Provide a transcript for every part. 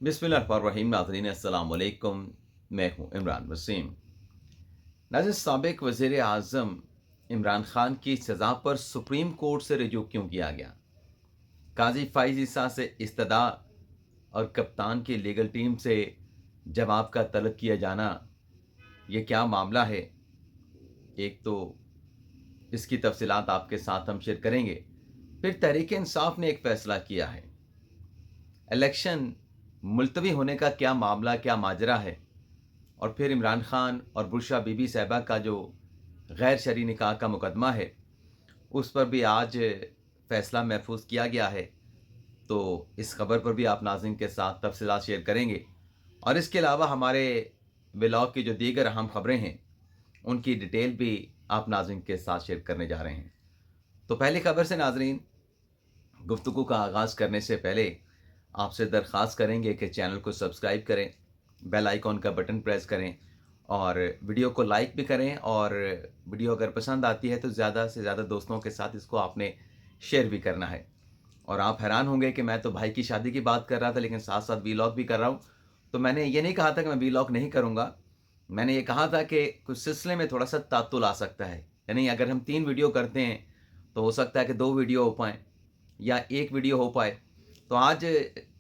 बिस्मिल्लाहिर्रहमानिर्रहीम। नाज़रीन अस्सलाम वालेकुम। मैं हूँ इमरान वसीम। नाज़रीन, साबिक़ वज़ीर आज़म इमरान ख़ान की सज़ा पर सुप्रीम कोर्ट से रुजू क्यों किया गया? काज़ी फ़ाइज़ ईसा से इस्तदा और कप्तान की लीगल टीम से जवाब का तलब किया जाना, ये क्या मामला है? एक तो इसकी तफ़सीलात आपके साथ हम शेयर करेंगे। फिर तहरीक इंसाफ ने एक फ़ैसला किया है। इलेक्शन मुलतवी होने का क्या मामला, क्या माजरा है? और फिर इमरान खान और बुशरा बीबी साहिबा का जो गैर शरई निकाह का मुकदमा है, उस पर भी आज फ़ैसला महफूज किया गया है। तो इस खबर पर भी आप नाज़रीन के साथ तफसीलात शेयर करेंगे। और इसके अलावा हमारे व्लॉग की जो दीगर अहम खबरें हैं, उनकी डिटेल भी आप नाज़रीन के साथ शेयर करने जा रहे हैं। तो पहली खबर से नाज़रीन, गुफ्तगू का आगाज़ करने से पहले आपसे दरख्वास्त करेंगे कि चैनल को सब्सक्राइब करें, बेल आइकॉन का बटन प्रेस करें और वीडियो को लाइक भी करें। और वीडियो अगर पसंद आती है तो ज़्यादा से ज़्यादा दोस्तों के साथ इसको आपने शेयर भी करना है। और आप हैरान होंगे कि मैं तो भाई की शादी की बात कर रहा था, लेकिन साथ साथ वीलॉग भी कर रहा हूँ। तो मैंने ये नहीं कहा था कि मैं वीलॉग नहीं करूँगा। मैंने ये कहा था कि कुछ सिलसिले में थोड़ा सा तातुल आ सकता है, यानी अगर हम 3 वीडियो करते हैं तो हो सकता है कि 2 वीडियो हो पाएँ या 1 वीडियो हो पाए। तो आज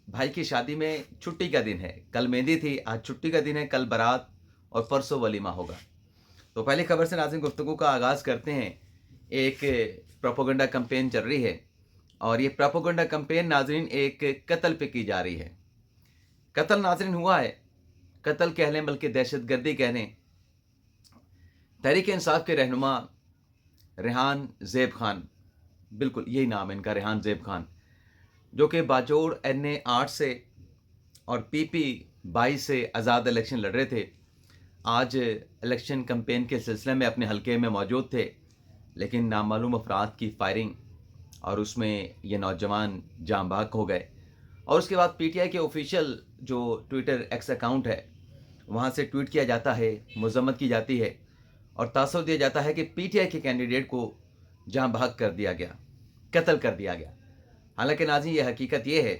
भाई की शादी में छुट्टी का दिन है, कल मेहंदी थी, आज छुट्टी का दिन है, कल बारात और परसों वलीमा होगा। तो पहली खबर से नाज़रीन गुफ्तगू का आगाज़ करते हैं। एक प्रोपेगेंडा कैंपेन चल रही है और ये प्रोपेगेंडा कैंपेन नाज़रीन एक कत्ल पे की जा रही है। कत्ल नाज़रीन हुआ है, कत्ल कह लें बल्कि दहशतगर्दी कह लें। तहरीक इंसाफ के रहनुमा रेहान ज़ेब खान, बिल्कुल यही नाम है इनका, रेहान ज़ेब खान, जो कि बाजोड़ NA 8 से और PP 22 से आज़ाद इलेक्शन लड़ रहे थे। आज इलेक्शन कैंपेन के सिलसिले में अपने हलके में मौजूद थे, लेकिन नामालूम अफराद की फायरिंग और उसमें ये नौजवान जाँ बहक हो गए। और उसके बाद PTI के ऑफिशियल जो ट्विटर एक्स अकाउंट है, वहाँ से ट्वीट किया जाता है, मज़म्मत की जाती है और तासुर दिया जाता है कि PTI के कैंडिडेट को जाँ बहक कर दिया गया, कत्ल कर दिया गया। हालांकि नाज़रीन, ये हकीकत ये है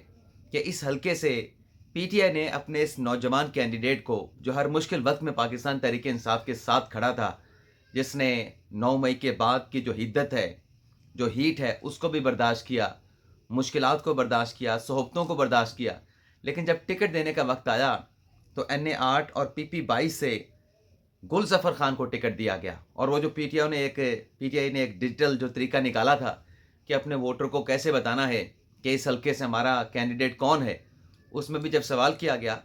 कि इस हलके से PTI ने अपने इस नौजवान कैंडिडेट को, जो हर मुश्किल वक्त में पाकिस्तान तहरीक इंसाफ के साथ खड़ा था, जिसने 9 मई के बाद की जो हिद्दत है, जो हीट है, उसको भी बर्दाश्त किया, मुश्किलात को बर्दाश्त किया, सोहबतों को बर्दाश्त किया, लेकिन जब टिकट देने का वक्त आया तो NA 8 और PP 22 से गुल ज़फ़र खान को टिकट दिया गया। और वो जो PTI ने एक डिजिटल जो तरीका निकाला था कि अपने वोटर को कैसे बताना है कि इस हल्के से हमारा कैंडिडेट कौन है, उसमें भी जब सवाल किया गया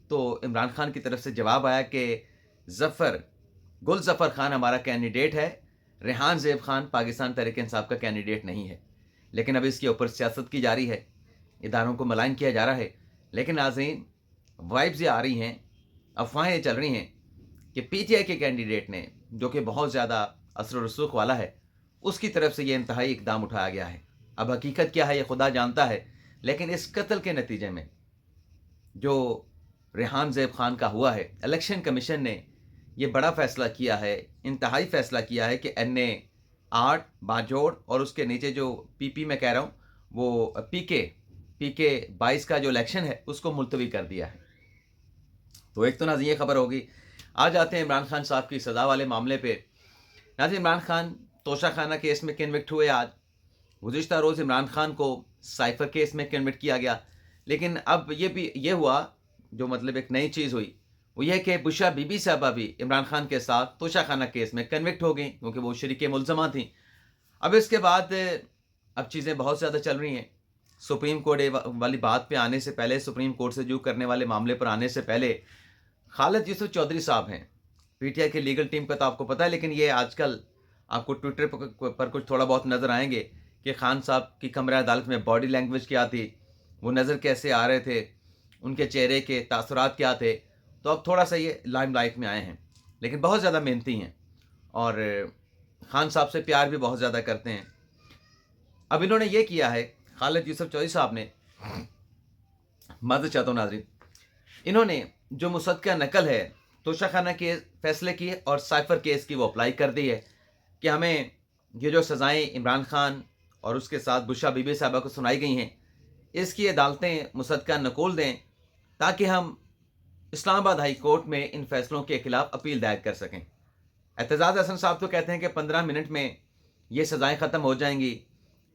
तो इमरान खान की तरफ से जवाब आया कि गुल ज़फ़र खान हमारा कैंडिडेट है, रेहान ज़ेब खान पाकिस्तान तहरीक इंसाफ का कैंडिडेट नहीं है। लेकिन अब इसके ऊपर सियासत की जा रही है, इदारों को मलाइन किया जा रहा है। लेकिन नाज़रीन, वाइब्स ये आ रही हैं, अफवाहें चल रही हैं कि PTI के कैंडिडेट ने, जो कि बहुत ज़्यादा असर व रसूख वाला है, उसकी तरफ से ये इंतहाई इक़दाम उठाया गया है। अब हकीकत क्या है ये खुदा जानता है, लेकिन इस कत्ल के नतीजे में जो रेहान ज़ेब खान का हुआ है, इलेक्शन कमीशन ने ये बड़ा फ़ैसला किया है, इंतहाई फ़ैसला किया है कि NA 8 बाजोड़ और उसके नीचे जो PP मैं कह रहा हूँ, वो PK 22 का जो इलेक्शन है, उसको मुलतवी कर दिया है। तो एक तो नाज़रीन ये खबर होगी। आ जाते हैं इमरान खान साहब की सज़ा वाले मामले पे। नाज़रीन, इमरान खान तोशाखाना केस में कन्विक्ट हुए आज। गुज़िश्ता रोज़ इमरान खान को साइफ़र केस में कन्विक्ट किया गया, लेकिन अब ये हुआ, जो मतलब एक नई चीज़ हुई, वो ये कि बुशरा बीबी साहबा भी इमरान खान के साथ तोशाखाना केस में कन्विक्ट हो गई, क्योंकि वो शरीके मुल्ज़मा थीं। अब इसके बाद अब चीज़ें बहुत ज़्यादा चल रही हैं। सुप्रीम कोर्ट वाली बात पे आने से पहले, सुप्रीम कोर्ट से रुजू करने वाले मामले पर आने से पहले, खालिद यूसुफ चौधरी साहब हैं, PTI की लीगल टीम का तो आपको पता है, लेकिन ये आजकल आपको ट्विटर पर कुछ थोड़ा बहुत नज़र आएंगे कि खान साहब की कमरा अदालत में बॉडी लैंग्वेज क्या थी, वो नज़र कैसे आ रहे थे, उनके चेहरे के तासुरात क्या थे। तो अब थोड़ा सा ये लाइमलाइट में आए हैं, लेकिन बहुत ज़्यादा मेहनती हैं और खान साहब से प्यार भी बहुत ज़्यादा करते हैं। अब इन्होंने ये किया है, खालिद यूसुफ चौधरी साहब ने, माज़रत चाहता हूँ नाज़रीन, इन्होंने जो मुसद्दक़ा नकल है तोशाखाना के फैसले की और साइफ़र केस की, वो अप्लाई कर दी है कि हमें ये जो सज़ाएँ इमरान खान और उसके साथ बुशरा बीबी साहिबा को सुनाई गई हैं, इसकी अदालतें मुसद्दक़ा नकुल दें, ताकि हम इस्लामाबाद हाई कोर्ट में इन फैसलों के खिलाफ अपील दायर कर सकें। एतजाज़ हसन साहब तो कहते हैं कि 15 मिनट में ये सज़ाएँ ख़त्म हो जाएंगी,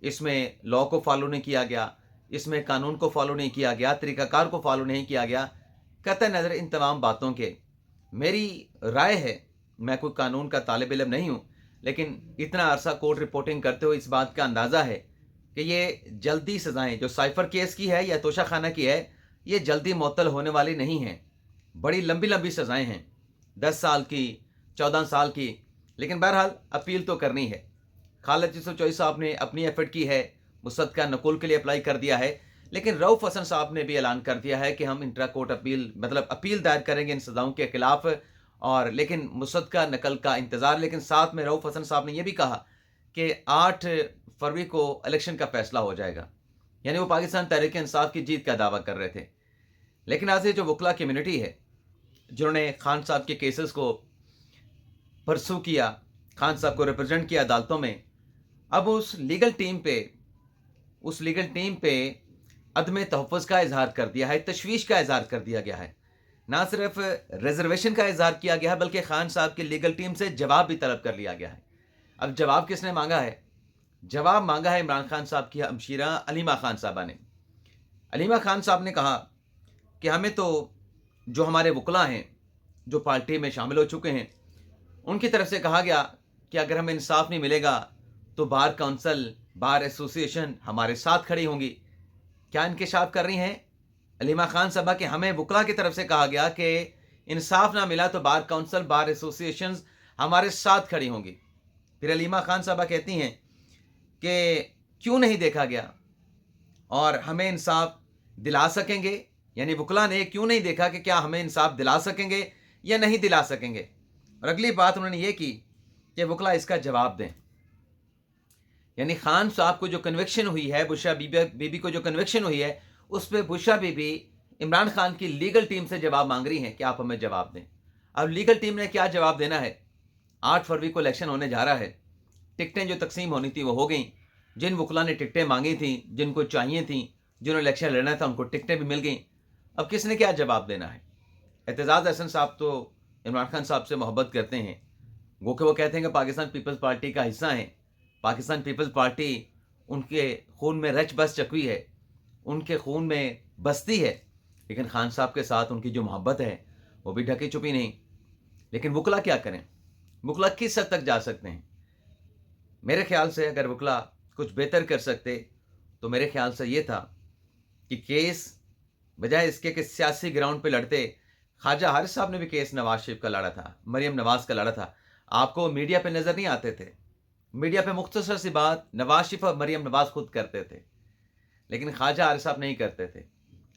इसमें लॉ को फॉलो नहीं किया गया, इसमें कानून को फॉलो नहीं किया गया, तरीक़ाकार को फॉलो नहीं किया गया। कतई नज़र इन तमाम बातों के मेरी राय है, मैं कोई कानून का तालिब इल्म नहीं हूँ, लेकिन इतना अरसा कोर्ट रिपोर्टिंग करते हुए इस बात का अंदाज़ा है कि ये जल्दी सज़ाएँ जो साइफ़र केस की है या तोशाखाना की है, ये जल्दी मुअत्तल होने वाली नहीं हैं। बड़ी लंबी लंबी सज़ाएँ हैं, 10 साल की, 14 साल की, लेकिन बहरहाल अपील तो करनी है। खालिद यूसुफ चौधरी साहब ने अपनी एफर्ट की है, मुसद्दका नकुल के लिए अप्लाई कर दिया है, लेकिन रऊफ़ हसन साहब ने भी ऐलान कर दिया है कि हम इंट्रा कोर्ट अपील मतलब अपील दायर करेंगे इन सज़ाओं के खिलाफ, और लेकिन मुसद्दका नकल का इंतज़ार। लेकिन साथ में रऊफ़ हसन साहब ने यह भी कहा कि 8 फरवरी को इलेक्शन का फैसला हो जाएगा, यानी वो पाकिस्तान तहरीक इंसाफ की जीत का दावा कर रहे थे। लेकिन आज ये जो वकला कम्युनिटी है जिन्होंने खान साहब के केसेस को परसू किया, खान साहब को रिप्रेजेंट किया अदालतों में, अब उस लीगल टीम पे अदम तहफ़्फ़ुज़ का इजहार कर दिया है, तशवीश का इजहार कर दिया गया है। ना सिर्फ रिजर्वेशन का इजहार किया गया है, बल्कि खान साहब की लीगल टीम से जवाब भी तलब कर लिया गया है। अब जवाब किसने मांगा है? जवाब मांगा है इमरान खान साहब की हमशीरा अलीमा खान साहबा ने। अलीमा खान साहब ने कहा कि हमें तो जो हमारे वकला हैं जो पार्टी में शामिल हो चुके हैं, उनकी तरफ से कहा गया कि अगर हमें इंसाफ नहीं मिलेगा तो बार काउंसिल, बार एसोसिएशन हमारे साथ खड़ी होंगी। क्या इंकशाफ कर रही हैं अलीमा खान साहबा कि हमें वकला की तरफ से कहा गया कि इंसाफ ना मिला तो बार काउंसिल, बार एसोसिएशन हमारे साथ खड़ी होंगी। फिर अलीमा खान साहबा कहती हैं कि क्यों नहीं देखा गया और हमें इंसाफ दिला सकेंगे, यानी वकला ने क्यों नहीं देखा कि क्या हमें इंसाफ दिला सकेंगे या नहीं दिला सकेंगे। और अगली बात उन्होंने ये की कि वकला इसका जवाब दें, यानी खान साहब को जो कन्विक्शन हुई है, बुशरा बीबी को जो कन्विक्शन हुई है, उस पर बुशरा बीबी इमरान खान की लीगल टीम से जवाब मांग रही हैं कि आप हमें जवाब दें। अब लीगल टीम ने क्या जवाब देना है? 8 फरवरी को इलेक्शन होने जा रहा है, टिकटें जो तकसीम होनी थी वो हो गई। जिन वकला ने टिकटें मांगी थी, जिनको चाहिए थी, जिन्होंने इलेक्शन लड़ना था, उनको टिकटें भी मिल गई। अब किसने क्या जवाब देना है? एतजाज़ हसन साहब तो इमरान खान साहब से मोहब्बत करते हैं, वो कहते हैं कि पाकिस्तान पीपल्स पार्टी का हिस्सा हैं, पाकिस्तान पीपल्स पार्टी उनके खून में रच बस चुकी है, उनके खून में बसती है। लेकिन खान साहब के साथ उनकी जो मोहब्बत है वो भी ढकी छुपी नहीं। लेकिन वकला क्या करें? वकला किस हद तक जा सकते हैं? मेरे ख्याल से अगर वकला कुछ बेहतर कर सकते तो मेरे ख्याल से ये था कि केस बजाय इसके कि सियासी ग्राउंड पे लड़ते, ख्वाजा हारिस साहब ने भी केस नवाज शरीफ का लड़ा था, मरियम नवाज का लड़ा था। आपको मीडिया पे नज़र नहीं आते थे, मीडिया पे मुख्तसर सी बात नवाज शरीफ और मरियम नवाज खुद करते थे, लेकिन ख्वाजा हारिस साहब नहीं करते थे।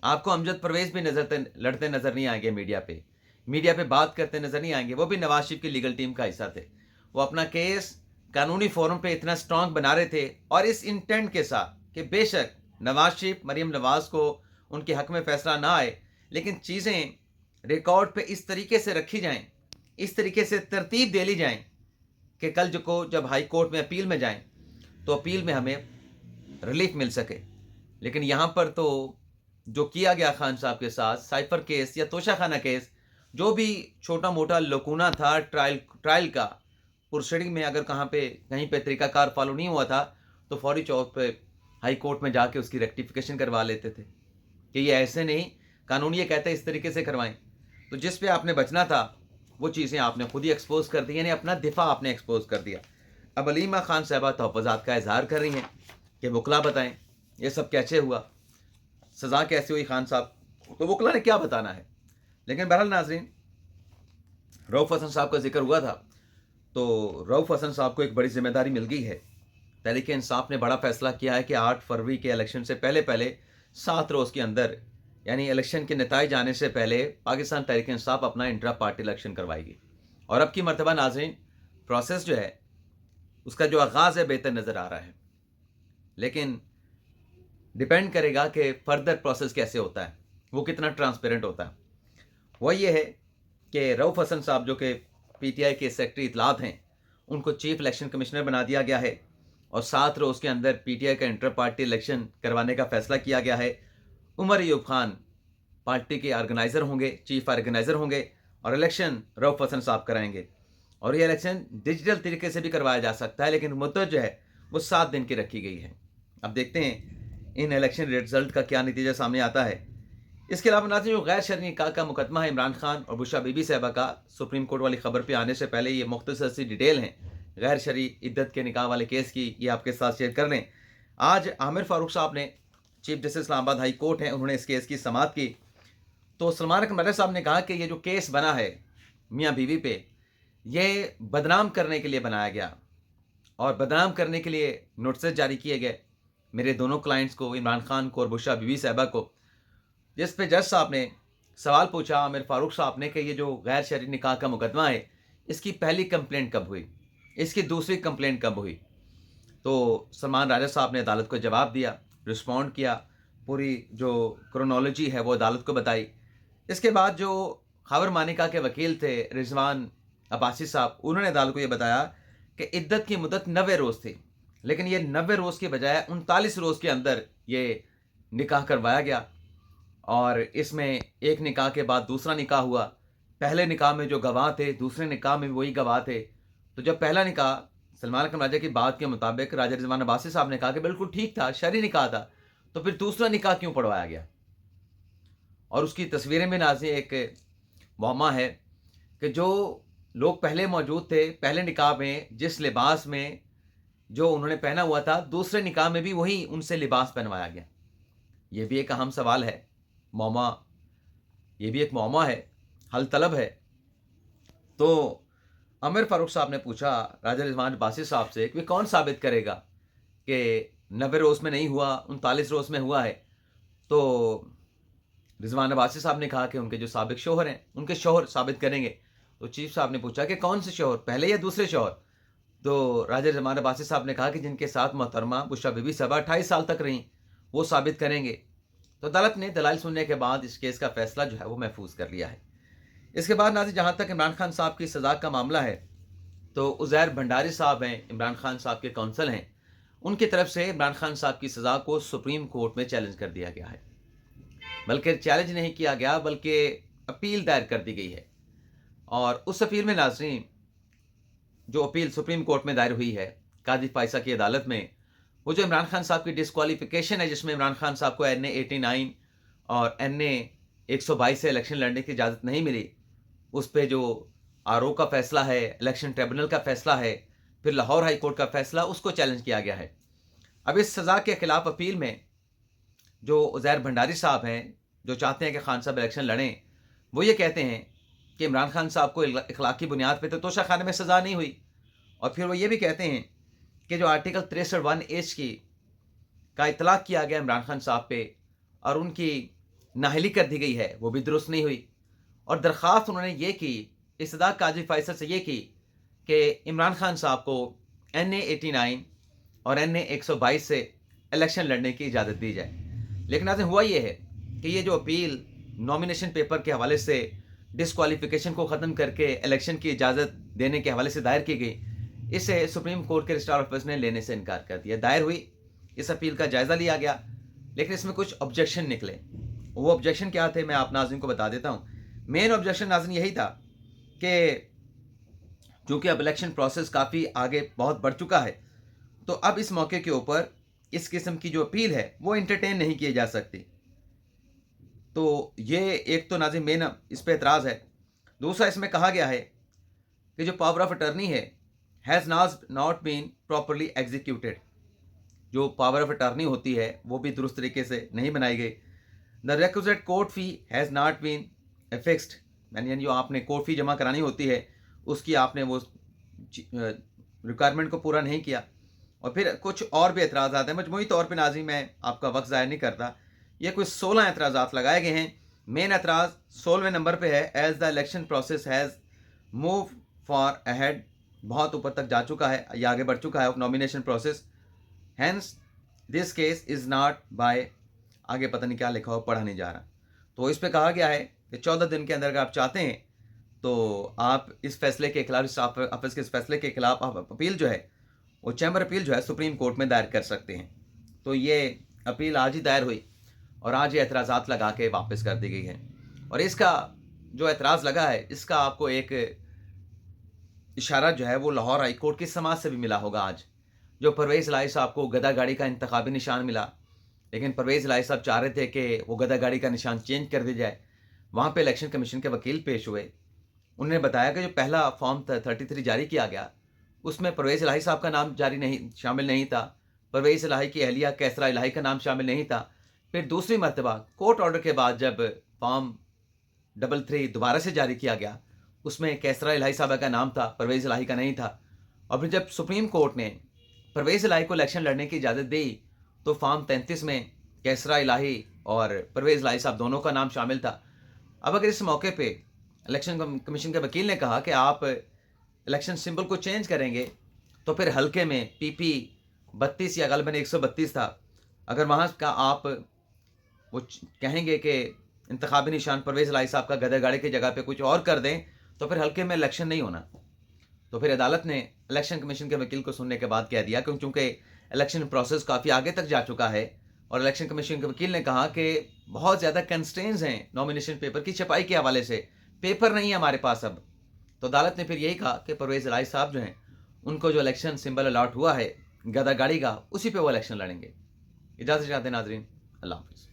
आपको अमजद परवेज़ भी लड़ते नज़र नहीं आएंगे, मीडिया पे बात करते नज़र नहीं आएंगे, वो भी नवाज शरीफ की लीगल टीम का हिस्सा थे। वो अपना केस कानूनी फोरम पे इतना स्ट्रॉन्ग बना रहे थे और इस इंटेंट के साथ कि बेशक नवाज शरीफ, मरियम नवाज को उनके हक में फैसला ना आए, लेकिन चीज़ें रिकॉर्ड पे इस तरीके से रखी जाएं, इस तरीके से तरतीब दे ली जाएं कि कल जब हाई कोर्ट में अपील में जाएं तो अपील में हमें रिलीफ मिल सके। लेकिन यहाँ पर तो जो किया गया खान साहब के साथ साइफर केस या तोशाखाना केस, जो भी छोटा मोटा लकूना था ट्रायल का, प्रोसीडिंग में अगर कहीं पे तरीकाकार फॉलो नहीं हुआ था तो फौरी चौक पे हाई कोर्ट में जाके उसकी रेक्टिफिकेशन करवा लेते थे कि ये ऐसे नहीं, कानून ये कहते हैं इस तरीके से करवाएं। तो जिस पे आपने बचना था वो चीज़ें आपने खुद ही एक्सपोज कर दी, यानी अपना दिफा आपने एक्सपोज कर दिया। अब अलीमा खान साहबा तहफ़्फ़ुज़ात का इजहार कर रही हैं कि वकला बताएं ये सब कैसे हुआ, सज़ा कैसे हुई खान साहब, तो वकला ने क्या बताना है। लेकिन बहरहाल नाज़रीन, रऊफ़ हसन साहब का जिक्र हुआ था, तो रऊफ़ हसन साहब को एक बड़ी जिम्मेदारी मिल गई है। तहरीक इंसाफ ने बड़ा फैसला किया है कि 8 फरवरी के इलेक्शन से पहले 7 रोज़ के अंदर, यानी इलेक्शन के नताइज आने से पहले पाकिस्तान तहरीक इंसाफ अपना इंट्रा पार्टी इलेक्शन करवाएगी। और अब की मरतबा नाज़रीन, प्रोसेस जो है उसका जो आगाज़ है बेहतर नज़र आ रहा है, लेकिन डिपेंड करेगा कि फर्दर प्रोसेस कैसे होता है, वो कितना ट्रांसपेरेंट होता है। वह ये है कि रऊफ़ हसन साहब जो कि PTI के सेक्रेटरी इतलात हैं, उनको चीफ इलेक्शन कमिश्नर बना दिया गया है और 7 रोज़ के अंदर PTI का इंटर पार्टी इलेक्शन करवाने का फैसला किया गया है। उमर अयूब खान पार्टी के ऑर्गेनाइज़र होंगे, चीफ ऑर्गेनाइज़र होंगे और इलेक्शन रऊफ़ हसन साहब कराएंगे। और ये इलेक्शन डिजिटल तरीके से भी करवाया जा सकता है, लेकिन मुद्दत जो है वो 7 दिन की रखी गई है। अब देखते हैं इन इलेक्शन रिजल्ट का क्या नतीजा सामने आता है। इसके अलावा नाज़रीन, जो गैर शरई निकाह का मुकदमा है इमरान खान और बुशरा बीबी साहिबा का, सुप्रीम कोर्ट वाली खबर पे आने से पहले ये मुख्तसर सी डिटेल हैं गैर शरई इद्दत के निकाह वाले केस की, ये आपके साथ शेयर कर लें। आज आमिर फारूक साहब ने, chief justice Islamabad high court हैं, उन्होंने इस केस की समाअत की। तो सलमान अकबर साहब ने कहा कि ये जो केस बना है मियाँ बीवी पे, ये बदनाम करने के लिए बनाया गया और बदनाम करने के लिए नोटिस जारी किए गए मेरे दोनों क्लाइंट्स को, इमरान खान को और बुशरा बीबी साहिबा को। जिस पे जज साहब ने सवाल पूछा आमिर फारूक साहब ने कि ये जो गैर शरई निकाह का मुकदमा है, इसकी पहली कंप्लेंट कब हुई, इसकी दूसरी कंप्लेंट कब हुई। तो सलमान राजा साहब ने अदालत को जवाब दिया, रिस्पॉन्ड किया, पूरी जो क्रोनोलॉजी है वो अदालत को बताई। इसके बाद जो खबर मानिका के वकील थे रिजवान अब्बासी साहब, उन्होंने अदालत को ये बताया कि इद्दत की मुद्दत 90 रोज़ थी, लेकिन ये 90 रोज़ के बजाय 39 रोज़ के अंदर ये निकाह करवाया गया। और इसमें एक निकाह के बाद दूसरा निकाह हुआ। पहले निकाह में जो गवाह थे, दूसरे निकाह में भी वही गवाह थे। तो जब पहला निकाह सलमान अकबर राजा की बात के मुताबिक राजा रिजवान अब्बासी साहब ने कहा कि बिल्कुल ठीक था, शरई निकाह था, तो फिर दूसरा निकाह क्यों पढ़वाया गया। और उसकी तस्वीरें में नाज़रीन एक मौमा है कि जो लोग पहले मौजूद थे, पहले निकाह में जिस लिबास में जो उन्होंने पहना हुआ था, दूसरे निकाह में भी वही उनसे लिबास पहनवाया गया। ये भी एक अहम सवाल है, मौमा, ये भी एक मौमा है, हल तलब है। तो आमिर फारूक साहब ने पूछा राजा रिजवान अब्बासी साहब से कि कौन साबित करेगा कि 90 रोज़ में नहीं हुआ, 39 रोज़ में हुआ है। तो रिजवान अब्बासी साहब ने कहा कि उनके जो साबिक शौहर हैं, उनके शौहर साबित करेंगे। तो चीफ साहब ने पूछा कि कौन से शौहर, पहले या दूसरे शौहर। तो राजा रिजवान अब्बासी साहब ने कहा कि जिनके साथ मोहतरमा बुशरा बीबी साहिबा 28 साल तक रहीं, वो साबित करेंगे। तो अदालत ने दलाइल सुनने के बाद इस केस का फैसला जो है वो महफूज कर लिया है। इसके बाद नाज़रीन, जहाँ तक इमरान खान साहब की सज़ा का मामला है, तो उज़ैर भंडारी साहब हैं, इमरान खान साहब के काउंसल हैं, उनकी तरफ से इमरान खान साहब की सज़ा को सुप्रीम कोर्ट में चैलेंज कर दिया गया है। बल्कि चैलेंज नहीं किया गया, बल्कि अपील दायर कर दी गई है। और उस अपील में नाज़रीन, जो अपील सुप्रीम कोर्ट में दायर हुई है काजी फायसा की अदालत में, वो जो इमरान खान साहब की डिस्क्वालिफिकेशन है, जिसमें इमरान खान साहब को NA 89 और NA 122 से इलेक्शन लड़ने की इजाज़त नहीं मिली, उस पे जो RO का फैसला है, इलेक्शन ट्रिब्यूनल का फैसला है, फिर लाहौर हाई कोर्ट का फैसला, उसको चैलेंज किया गया है। अब इस सज़ा के खिलाफ अपील में जो उज़ैर भंडारी साहब हैं, जो चाहते हैं कि खान साहब इलेक्शन लड़ें, वो ये कहते हैं कि इमरान खान साहब को इखलाकी बुनियाद पर तो तोशाखाने में सज़ा नहीं हुई। और फिर वो ये भी कहते हैं कि जो आर्टिकल 63(1) की का इतलाक़ किया गया इमरान खान साहब पे और उनकी नाअहली कर दी गई है, वो भी दुरुस्त नहीं हुई। और दरख्वास्त उन्होंने ये की, इस्तदा काजी फायसा से ये की कि इमरान खान साहब को NA 89 और NA 122 से इलेक्शन लड़ने की इजाज़त दी जाए। लेकिन नाज़रीन, हुआ ये है कि ये जो अपील नॉमिनेशन पेपर के हवाले से डिस्क्वालिफिकेशन को ख़त्म करके इलेक्शन की इजाज़त देने के हवाले से दायर की गई, इसे सुप्रीम कोर्ट के रजिस्ट्रार ऑफिस ने लेने से इनकार कर दिया। दायर हुई, इस अपील का जायज़ा लिया गया, लेकिन इसमें कुछ ऑब्जेक्शन निकले। वो ऑब्जेक्शन क्या थे, मैं आप नाज़रीन को बता देता हूँ। मेन ऑब्जेक्शन नाज़रीन यही था कि चूँकि अब इलेक्शन प्रोसेस काफ़ी आगे बहुत बढ़ चुका है, तो अब इस मौके के ऊपर इस किस्म की जो अपील है वो एंटरटेन नहीं की जा सकती। तो ये एक तो नाज़रीन मेन इस पर एतराज़ है। दूसरा, इसमें कहा गया है कि जो पावर ऑफ अटर्नी है has not been properly executed. जो पावर ऑफ अटर्नी होती है वो भी दुरुस्त तरीके से नहीं बनाई गई। The requisite court fee has not been fixed, यानी जो आपने कोर्ट फी जमा करानी होती है उसकी आपने वो रिक्वायरमेंट को पूरा नहीं किया। और फिर कुछ और भी एतराज़ात हैं। मजमूई तौर पर नाज़रीन, मैं आपका वक्त ज़ाया नहीं करता, ये कुछ 16 एतराज़ात लगाए गए हैं। मेन एतराज़ 16वें नंबर पे है, as the election process has move for ahead, बहुत ऊपर तक जा चुका है या आगे बढ़ चुका है of nomination process, hence this case is not by, आगे पता नहीं क्या लिखा हो, पढ़ा नहीं जा रहा। तो इस पे कहा गया है कि 14 दिन के अंदर अगर आप चाहते हैं तो आप इस फैसले के खिलाफ, ऑफिस के इस फैसले के खिलाफ आप अपील जो है वो चैम्बर अपील जो है सुप्रीम कोर्ट में दायर कर सकते हैं। तो ये अपील आज ही दायर हुई اور آج یہ اعتراضات لگا کے واپس کر دی گئی ہے. اور اس کا جو اعتراض لگا ہے اس کا آپ کو ایک اشارہ جو ہے وہ لاہور ہائی کورٹ کی سماعت سے بھی ملا ہوگا. آج جو پرویز الہی صاحب کو گدا گاڑی کا انتخابی نشان ملا، لیکن پرویز الہی صاحب چاہ رہے تھے کہ وہ گدا گاڑی کا نشان چینج کر دیا جائے. وہاں پہ الیکشن کمیشن کے وکیل پیش ہوئے. انہوں نے بتایا کہ جو پہلا فارم 33 جاری کیا گیا اس میں پرویز الہی صاحب کا نام شامل نہیں تھا. پرویز الہی کی اہلیہ کیسرا الہی کا نام شامل نہیں تھا. پھر دوسری مرتبہ کورٹ آرڈر کے بعد جب فارم 33 دوبارہ سے جاری کیا گیا اس میں کیسرا الہی صاحبہ کا نام تھا، پرویز الہی کا نہیں تھا. اور پھر جب سپریم کورٹ نے پرویز الہی کو الیکشن لڑنے کی اجازت دی تو فارم 33 میں کیسرا الہی اور پرویز الہی صاحب دونوں کا نام شامل تھا. اب اگر اس موقع پہ الیکشن کمیشن کے وکیل نے کہا کہ آپ الیکشن سمبل کو چینج کریں گے تو پھر حلقے میں PP 32 یا غالباً 132 تھا، اگر وہاں کا آپ وہ کہیں گے کہ انتخابی نشان پرویز الہی صاحب کا گدا گاڑی کی جگہ پہ کچھ اور کر دیں تو پھر حلقے میں الیکشن نہیں ہونا. تو پھر عدالت نے الیکشن کمیشن کے وکیل کو سننے کے بعد کہہ دیا کہ چونکہ الیکشن پروسیس کافی آگے تک جا چکا ہے اور الیکشن کمیشن کے وکیل نے کہا کہ بہت زیادہ کنسٹرینز ہیں نامینیشن پیپر کی چھپائی کے حوالے سے، پیپر نہیں ہے ہمارے پاس اب. تو عدالت نے پھر یہی کہا کہ پرویز الہی صاحب جو ہیں ان کو جو الیکشن سمبل الاٹ ہوا ہے گدا گاڑی کا اسی پہ وہ الیکشن لڑیں گے. اجازت چاہتے ہیں ناظرین، اللہ حافظ.